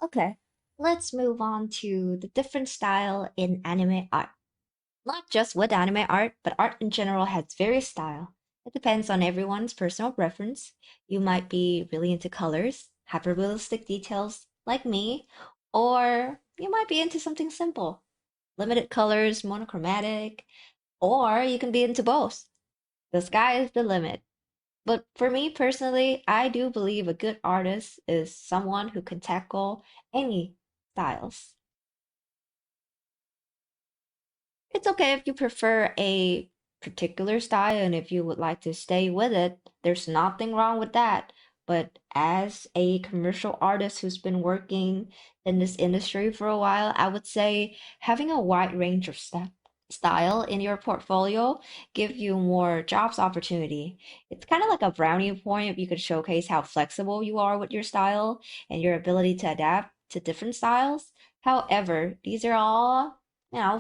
Okay, let's move on to the different style in anime art. Not just with anime art, but art in general has various style. It depends on everyone's personal preference. You might be really into colors, hyper-realistic details like me, or you might be into something simple, limited colors, monochromatic, or you can be into both. The sky is the limit. But for me personally, I do believe a good artist is someone who can tackle any styles. It's okay if you prefer a particular style and if you would like to stay with it, there's nothing wrong with that. But as a commercial artist who's been working in this industry for a while, I would say having a wide range of style in your portfolio give you more jobs opportunity. It's kind of like a brownie point if you could showcase how flexible you are with your style and your ability to adapt to different styles. However, these are all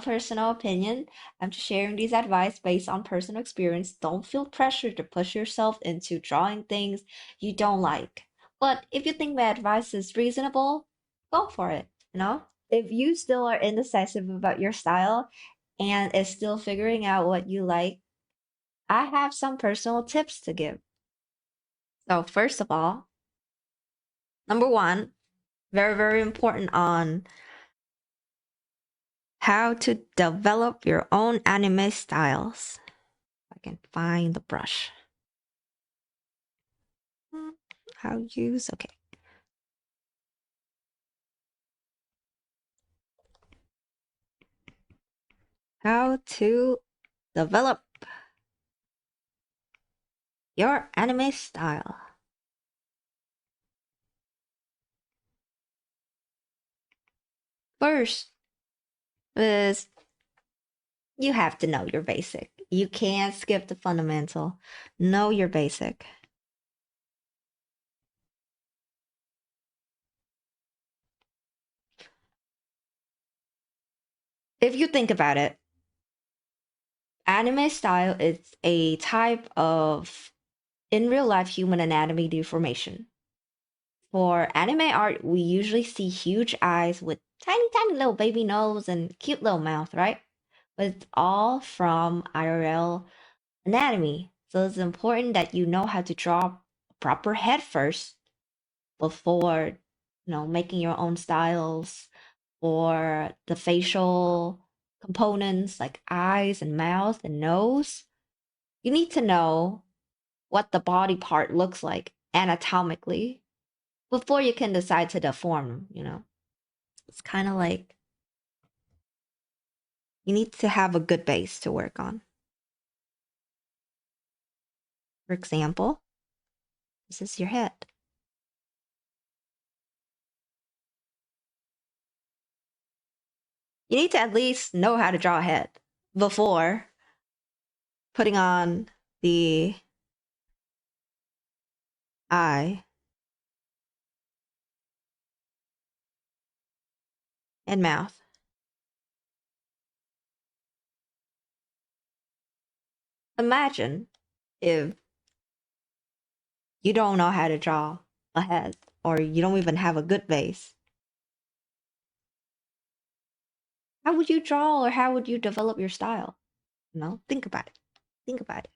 personal opinion. I'm just sharing these advice based on personal experience. Don't feel pressure to push yourself into drawing things you don't like. But if you think my advice is reasonable, go for it. If you still are indecisive about your style and is still figuring out what you like, I have some personal tips to give. So, first of all, number one, very, very important on how to develop your own anime styles. I can find the brush. How use, okay. How to develop your anime style. First is you have to know your basic. You can't skip the fundamental. Know your basic. If you think about it, anime style is a type of in real life human anatomy deformation. For anime art, we usually see huge eyes with tiny, tiny little baby nose and cute little mouth, right? But it's all from IRL anatomy. So it's important that you know how to draw a proper head first before, making your own styles or the facial components like eyes and mouth and nose. You need to know what the body part looks like anatomically before you can decide to deform them. It's kind of like you need to have a good base to work on. For example, this is your head. You need to at least know how to draw a head before putting on the eye and mouth. Imagine if you don't know how to draw a head or you don't even have a good base. How would you draw or how would you develop your style? Think about it. Think about it.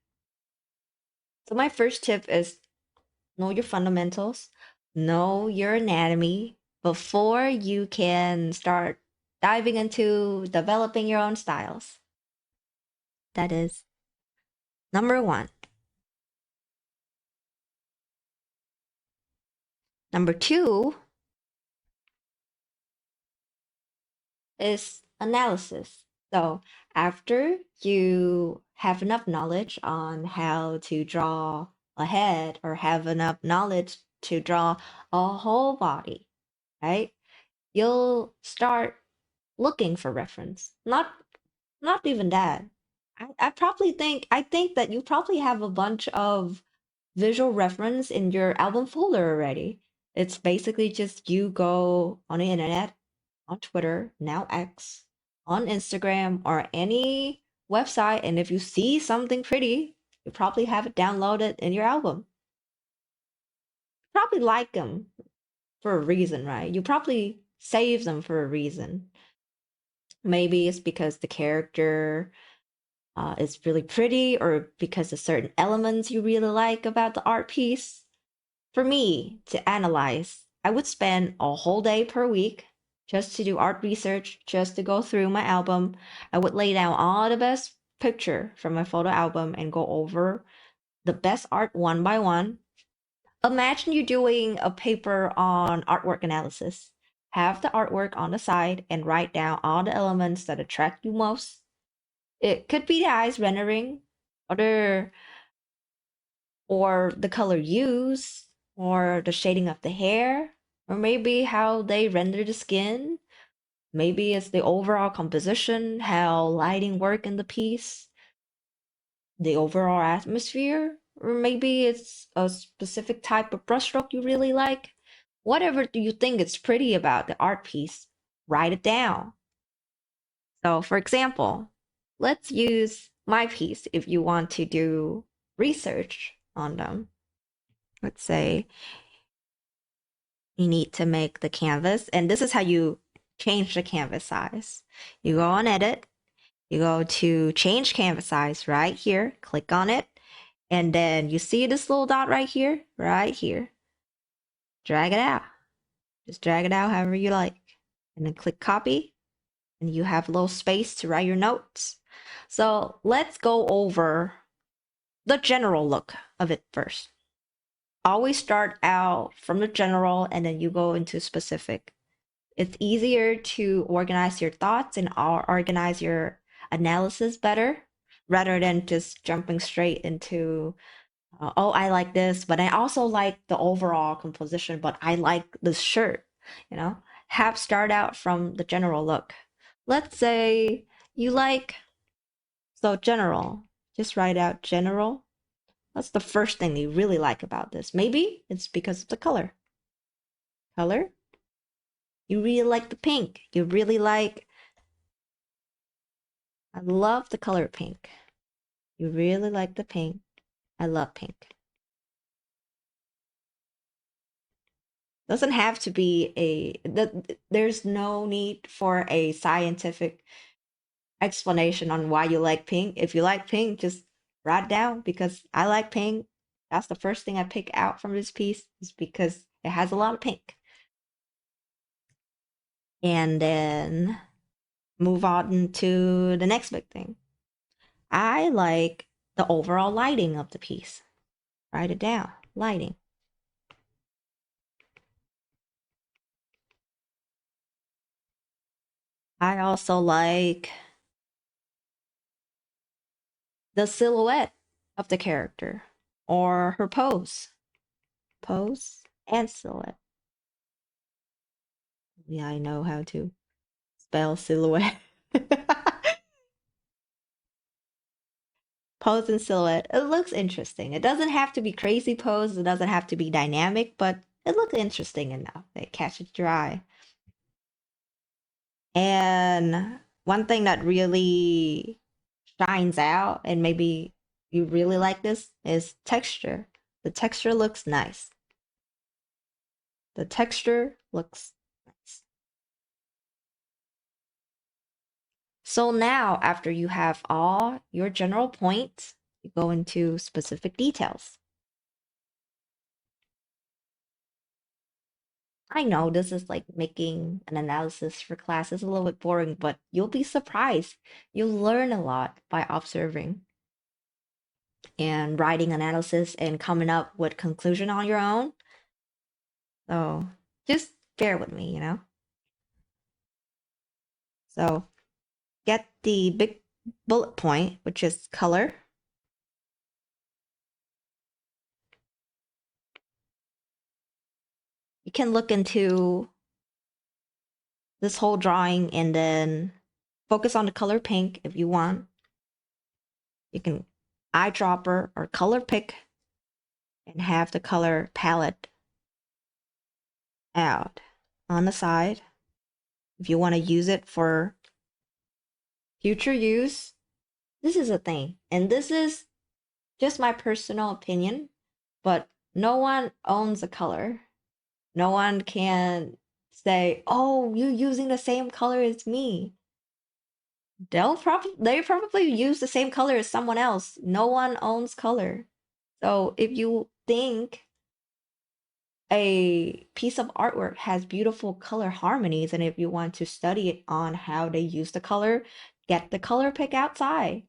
So my first tip is know your fundamentals, know your anatomy before you can start diving into developing your own styles. That is number one. Number two is analysis. So after you have enough knowledge on how to draw a head or have enough knowledge to draw a whole body, right? You'll start looking for reference. Not even that. I think that you probably have a bunch of visual reference in your album folder already. It's basically just you go on the internet, on Twitter, now X, on Instagram, or any website, and if you see something pretty, you probably have it downloaded in your album. Probably like them. for a reason, right? You probably save them for a reason. Maybe it's because the character is really pretty, or because of certain elements you really like about the art piece. For me to analyze, I would spend a whole day per week just to do art research, just to go through my album. I would lay down all the best picture from my photo album and go over the best art one by one. Imagine you doing a paper on artwork analysis. Have the artwork on the side and write down all the elements that attract you most. It could be the eyes rendering, other or the color used, or the shading of the hair, or maybe how they render the skin. Maybe it's the overall composition, how lighting work in the piece, the overall atmosphere, or maybe it's a specific type of brushstroke you really like. Whatever do you think is pretty about the art piece, write it down. So, for example, let's use my piece if you want to do research on them. Let's say you need to make the canvas, and this is how you change the canvas size. You go on edit, you go to change canvas size right here, click on it, and then you see this little dot right here, drag it out. Just drag it out however you like, and then click copy, and you have a little space to write your notes. So let's go over the general look of it first. Always start out from the general and then you go into specific. It's easier to organize your thoughts and organize your analysis better rather than just jumping straight into, oh, I like this, but I also like the overall composition, but I like this shirt, you know? Have start out from the general look. Let's say you like, so general, just write out general. What's the first thing you really like about this? Maybe it's because of the color. Color? You really like the pink. You really like, I love the color pink. You really like the pink. I love pink. Doesn't have to be there's no need for a scientific explanation on why you like pink. If you like pink, just write down because I like pink. That's the first thing I pick out from this piece is because it has a lot of pink. And then move on to the next big thing. I like the overall lighting of the piece. Write it down. Lighting. I also like the silhouette of the character or her pose. Pose and silhouette. Yeah, I know how to spell silhouette. Pose and silhouette. It looks interesting. It doesn't have to be crazy pose. It doesn't have to be dynamic, but it looks interesting enough. It catches your eye. And one thing that really shines out, and maybe you really like this, is texture. The texture looks nice. The texture looks nice. So now, after you have all your general points, you go into specific details. I know this is like making an analysis for class is a little bit boring, but you'll be surprised. You'll learn a lot by observing and writing analysis and coming up with conclusion on your own. So just bear with me, you know? So get the big bullet point, which is color. You can look into this whole drawing and then focus on the color pink if you want. You can eyedropper or color pick and have the color palette out on the side if you want to use it for future use. This is a thing, and this is just my personal opinion, but no one owns a color. No one can say, "Oh, you're using the same color as me." They probably use the same color as someone else. No one owns color. So if you think a piece of artwork has beautiful color harmonies, and if you want to study it on how they use the color, get the color pick outside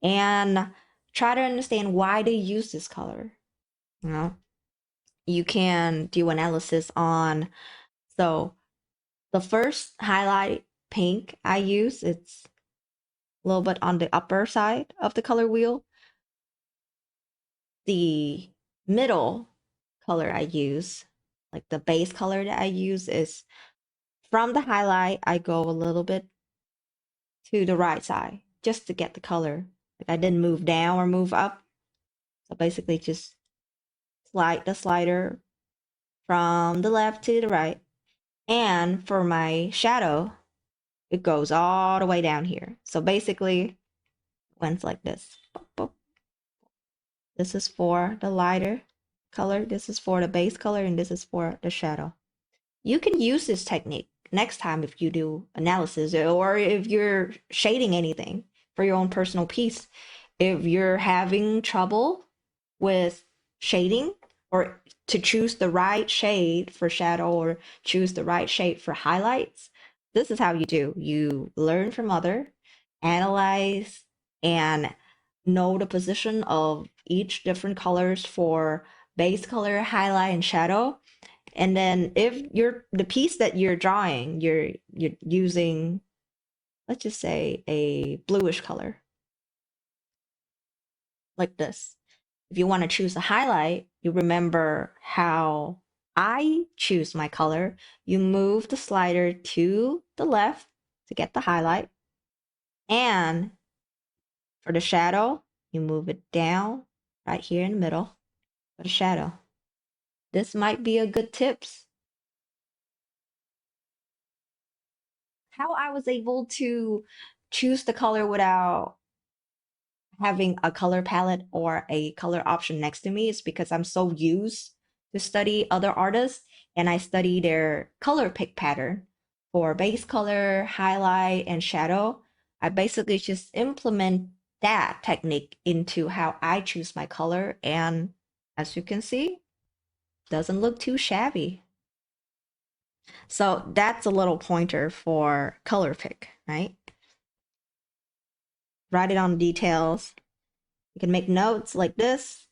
and try to understand why they use this color. You know, you can do analysis on, so the first highlight pink I use, it's a little bit on the upper side of the color wheel. The middle color I use, like the base color that I use, is from the highlight, I go a little bit to the right side just to get the color. Like I didn't move down or move up. So basically just slide the slider from the left to the right. And for my shadow, it goes all the way down here. So basically, when it's like this, this is for the lighter color, this is for the base color, and this is for the shadow. You can use this technique next time if you do analysis or if you're shading anything for your own personal piece. If you're having trouble with shading or to choose the right shade for shadow or choose the right shade for highlights, this is how you do. You learn from other, analyze, and know the position of each different colors for base color, highlight, and shadow. And then if you're the piece that you're drawing, you're using, let's just say, a bluish color like this. If you want to choose a highlight, you remember how I choose my color. You move the slider to the left to get the highlight. And for the shadow, you move it down right here in the middle for the shadow. This might be a good tips. How I was able to choose the color without having a color palette or a color option next to me is because I'm so used to study other artists and I study their color pick pattern for base color, highlight, and shadow. I basically just implement that technique into how I choose my color, and as you can see, doesn't look too shabby. So that's a little pointer for color pick, right? Write it on details. You can make notes like this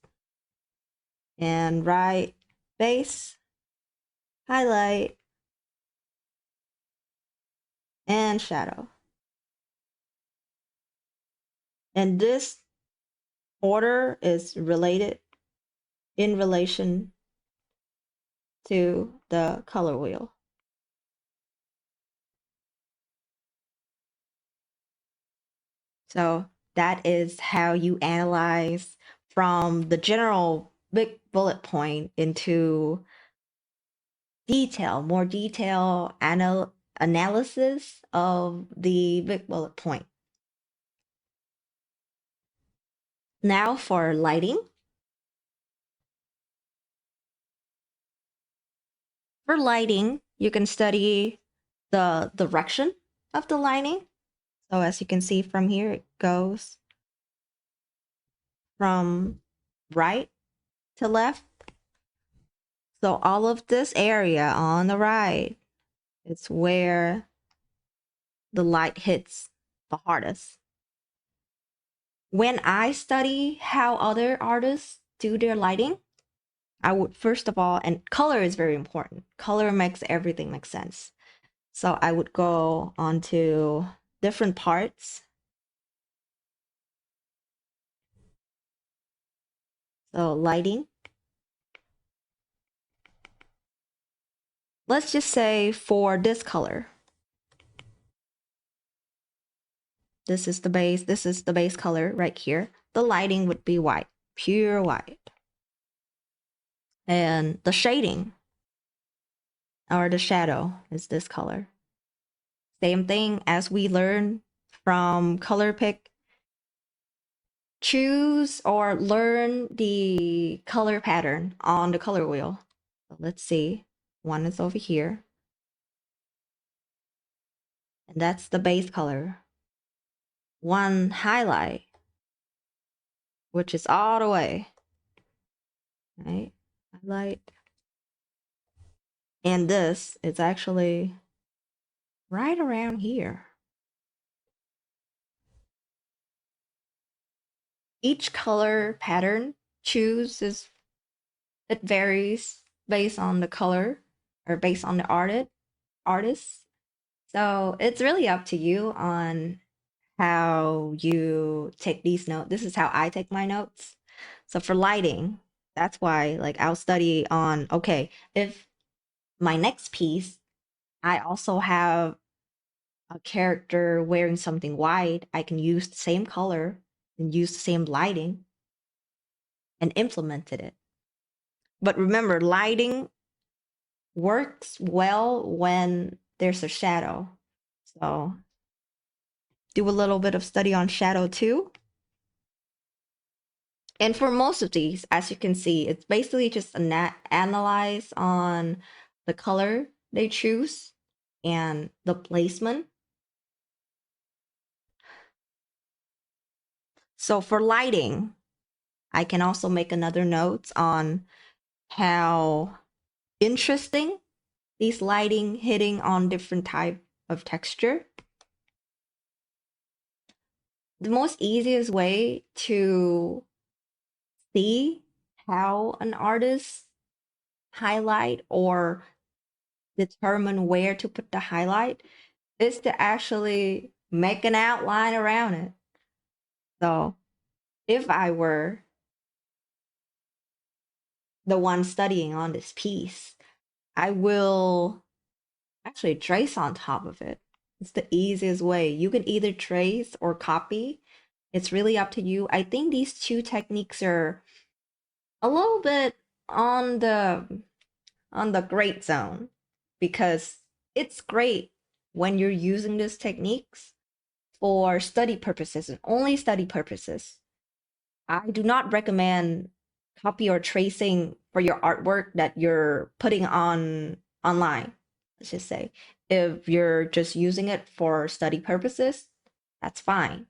and write base, highlight, and shadow. And this order is related in relation to the color wheel. So that is how you analyze from the general big bullet point into more detail analysis of the big bullet point. Now for lighting. For lighting, you can study the direction of the lighting. So as you can see from here, it goes from right to left. So all of this area on the right is where the light hits the hardest. When I study how other artists do their lighting, I would first of all, and color is very important. Color makes everything make sense. So I would go onto different parts. So lighting. Let's just say for this color, this is the base color right here. The lighting would be white, pure white. And the shading or the shadow is this color. Same thing as we learn from color pick. Choose or learn the color pattern on the color wheel. So let's see. One is over here. And that's the base color. One highlight, which is all the way. Right? Highlight. And this is actually right around here. Each color pattern chooses, it varies based on the color or based on the artist. So it's really up to you on how you take these notes. This is how I take my notes. So for lighting, that's why like I'll study on, okay, if my next piece, I also have a character wearing something white, I can use the same color and use the same lighting and implemented it. But remember, lighting works well when there's a shadow. So do a little bit of study on shadow too. And for most of these, as you can see, it's basically just analyze on the color they choose and the placement. So for lighting, I can also make another note on how interesting these lighting hitting on different type of texture. The most easiest way to see how an artist highlight or determine where to put the highlight is to actually make an outline around it. So if I were the one studying on this piece, I will actually trace on top of it. It's the easiest way. You can either trace or copy. It's really up to you. I think these two techniques are a little bit on the great zone because it's great when you're using these techniques for study purposes and only study purposes. I do not recommend copy or tracing for your artwork that you're putting on online. Let's just say if you're just using it for study purposes, that's fine.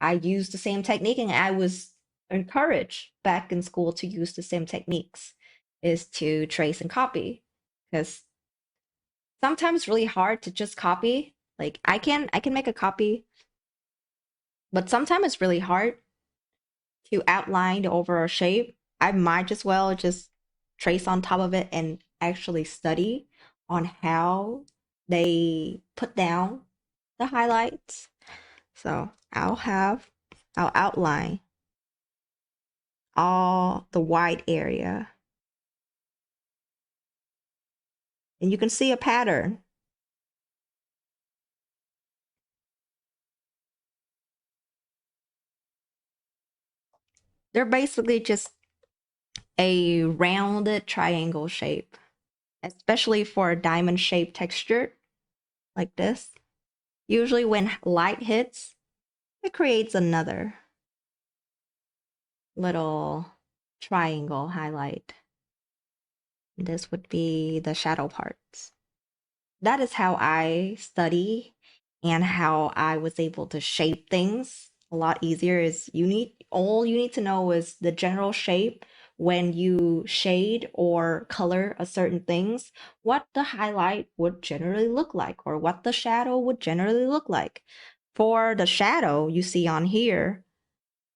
I use the same technique and I was encouraged back in school to use the same techniques is to trace and copy because sometimes it's really hard to just copy. Like I can make a copy, but sometimes it's really hard to outline the overall shape. I might as well just trace on top of it and actually study on how they put down the highlights. So I'll outline all the white area. And you can see a pattern. They're basically just a rounded triangle shape, especially for a diamond shaped texture like this. Usually when light hits, it creates another little triangle highlight. This would be the shadow parts. That is how I study and how I was able to shape things a lot easier is all you need to know is the general shape when you shade or color a certain things, what the highlight would generally look like or what the shadow would generally look like. For the shadow you see on here,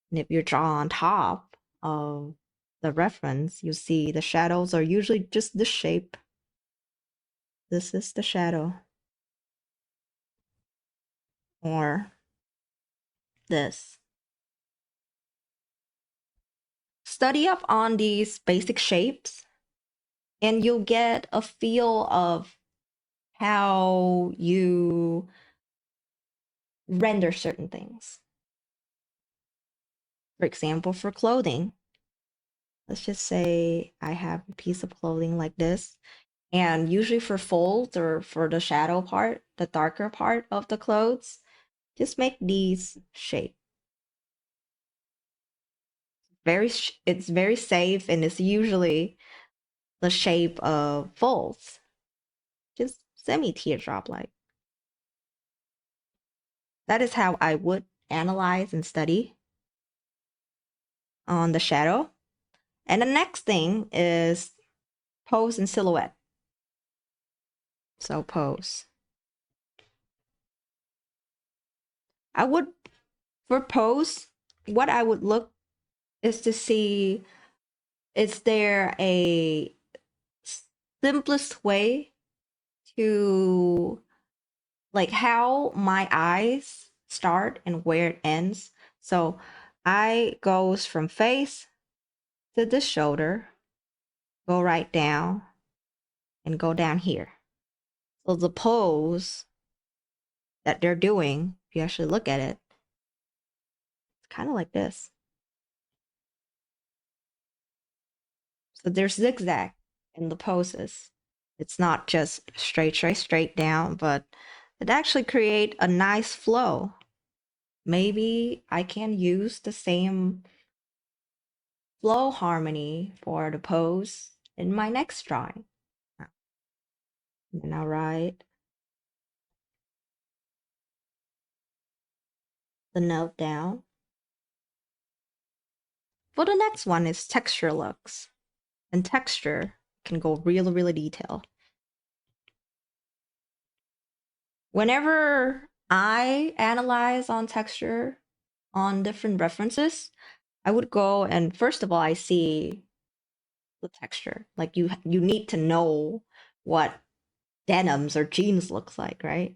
and if you draw on top of the reference, you see the shadows are usually just this shape. This is the shadow. Or this. Study up on these basic shapes and you'll get a feel of how you render certain things. For example, for clothing, let's just say I have a piece of clothing like this. And usually for folds or for the shadow part, the darker part of the clothes, just make these shape. It's very safe and it's usually the shape of folds. just semi teardrop like. That is how I would analyze and study on the shadow. And the next thing is pose and silhouette. So pose. I would, for pose, what I would look is to see, is there a simplest way to, like, how my eyes start and where it ends. So I goes from face to the shoulder, go right down, and go down here. So the pose that they're doing, if you actually look at it, it's kind of like this. So there's zigzag in the poses. It's not just straight down, but it actually create a nice flow. Maybe I can use the same flow harmony for the pose in my next drawing. And I'll write the note down. For the next one is texture looks. And texture can go really, really detailed. Whenever I analyze on texture on different references, I would go and first of all, I see the texture. Like you need to know what denims or jeans looks like, right?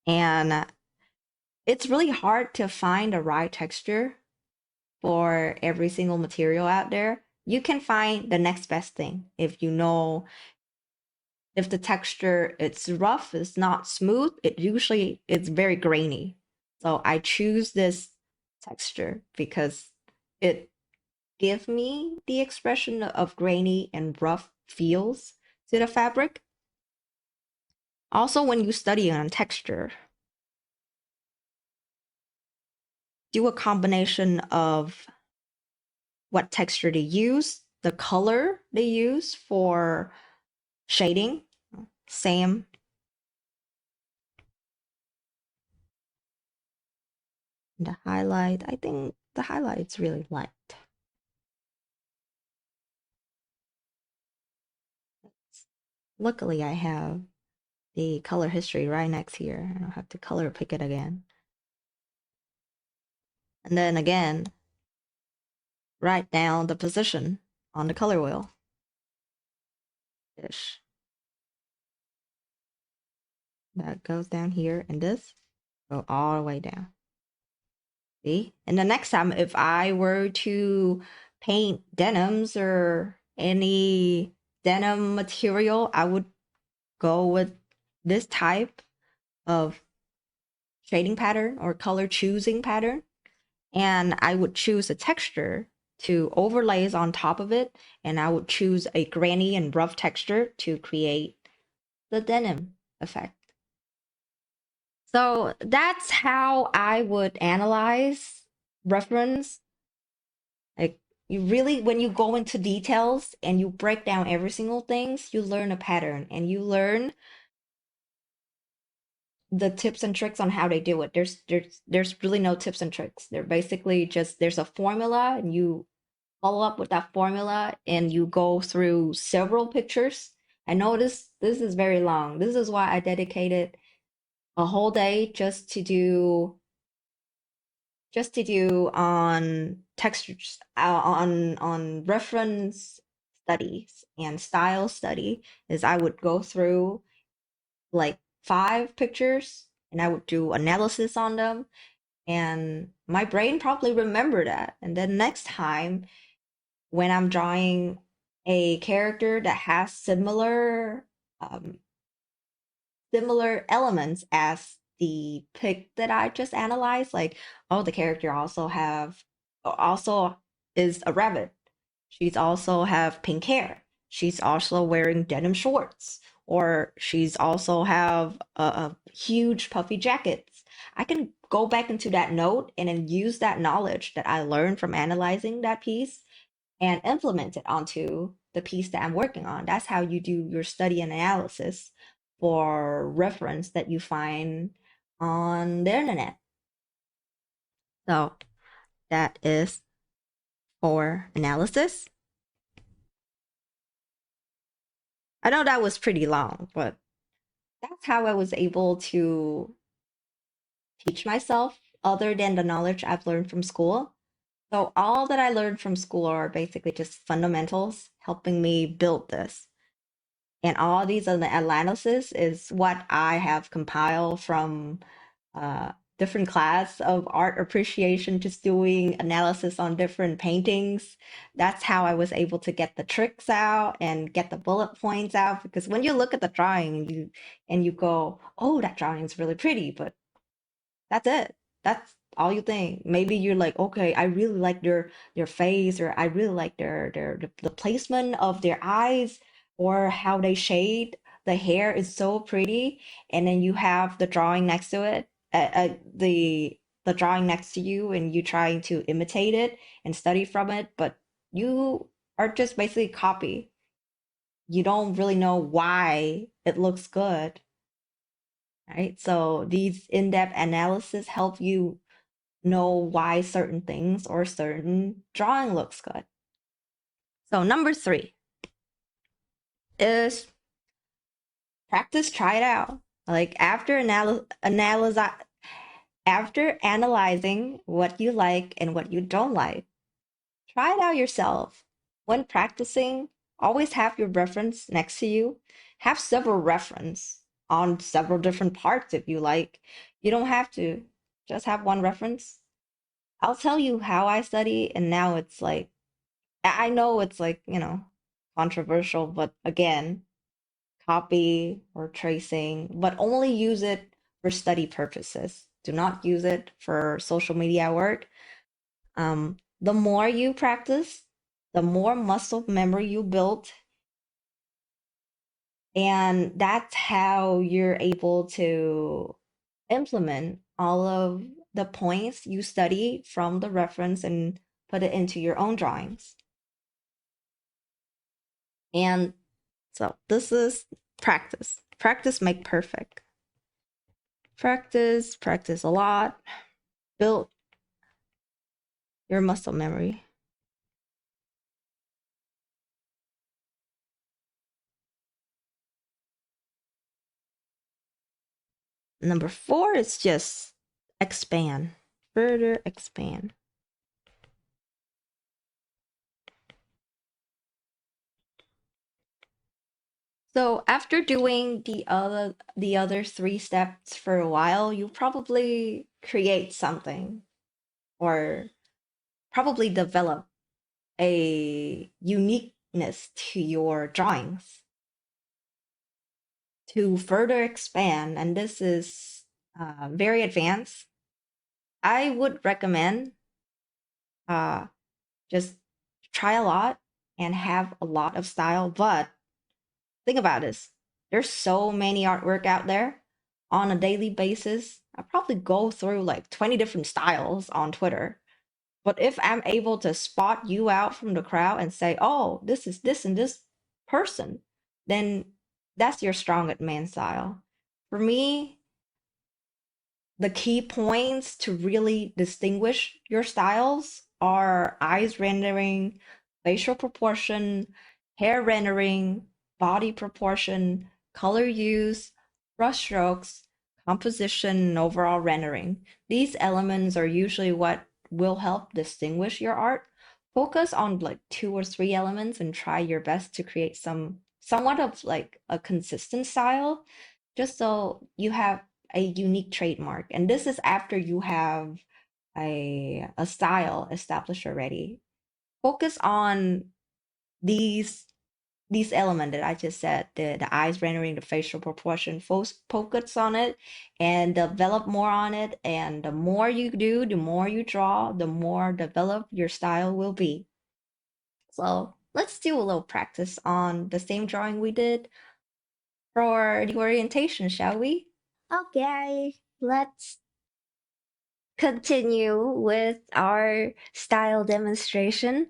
And it's really hard to find the right texture for every single material out there. You can find the next best thing if you know if the texture it's rough, it's not smooth, it's very grainy. So I choose this texture because it gives me the expression of grainy and rough feels to the fabric. Also, when you study on texture, do a combination of what texture they use, the color they use for shading, same. The highlight, I think the highlight's really light. Luckily, I have the color history right next here. I don't have to color pick it again. And then again, write down the position on the color wheel. Ish. That goes down here, and this go all the way down. See? And the next time, if I were to paint denims or any denim material, I would go with this type of shading pattern or color choosing pattern. And I would choose a texture to overlays on top of it. And I would choose a grainy and rough texture to create the denim effect. So that's how I would analyze reference. Like you really, when you go into details and you break down every single things, you learn a pattern and you learn the tips and tricks on how they do it. There's really no tips and tricks. They're basically just there's a formula and you follow up with that formula and you go through several pictures. I know this is very long. This is why I dedicated a whole day just to do on textures on reference studies and style study is I would go through like 5 pictures and I would do analysis on them and my brain probably remember that and then next time when I'm drawing a character that has um, similar elements as the pic that I just analyzed. Like, oh, the character also is a rabbit. She's also have pink hair. She's also wearing denim shorts, or she's also have a huge puffy jackets. I can go back into that note and then use that knowledge that I learned from analyzing that piece and implement it onto the piece that I'm working on. That's how you do your study and analysis for reference that you find on the internet. So that is for analysis. I know that was pretty long, but that's how I was able to teach myself other than the knowledge I've learned from school. So all that I learned from school are basically just fundamentals, helping me build this. And all these analysis is what I have compiled from different class of art appreciation, just doing analysis on different paintings. That's how I was able to get the tricks out and get the bullet points out. Because when you look at the drawing, you go, "Oh, that drawing is really pretty," but that's it. That's all you think. Maybe you're like, okay, I really like their face, or I really like the placement of their eyes, or how they shade the hair is so pretty. And then you have the drawing next to it, the drawing next to you, and you trying to imitate it and study from it, but you are just basically copy. You don't really know why it looks good, right? So these in-depth analysis help you know why certain things or certain drawing looks good. So number 3 is practice, try it out. Like after analyzing what you like and what you don't like, try it out yourself. When practicing, always have your reference next to you. Have several reference on several different parts if you like. You don't have to just have one reference. I'll tell you how I study, and now it's like, I know it's like, controversial, but again, copy or tracing, but only use it for study purposes. Do not use it for social media work. The more you practice, the more muscle memory you build, and that's how you're able to implement all of the points you study from the reference and put it into your own drawings. And so this is practice. Practice make perfect. Practice a lot. Build your muscle memory. Number 4 is just expand. Further expand. So after doing the other 3 steps for a while, you probably create something, or probably develop a uniqueness to your drawings to further expand. And this is very advanced. I would recommend uh, just try a lot and have a lot of style. But think about this, there's so many artwork out there on a daily basis. I probably go through like 20 different styles on Twitter. But if I'm able to spot you out from the crowd and say, oh, this is this and this person, then that's your strong at man style. For me, the key points to really distinguish your styles are eyes rendering, facial proportion, hair rendering, body proportion, color use, brushstrokes, composition, and overall rendering. These elements are usually what will help distinguish your art. Focus on like 2 or 3 elements and try your best to create somewhat of like a consistent style, just so you have a unique trademark. And this is after you have a style established already. Focus on these these elements that I just said, the eyes rendering, the facial proportion, focus on it and develop more on it. And the more you do, the more you draw, the more developed your style will be. So let's do a little practice on the same drawing we did for the orientation, shall we? Okay, let's continue with our style demonstration.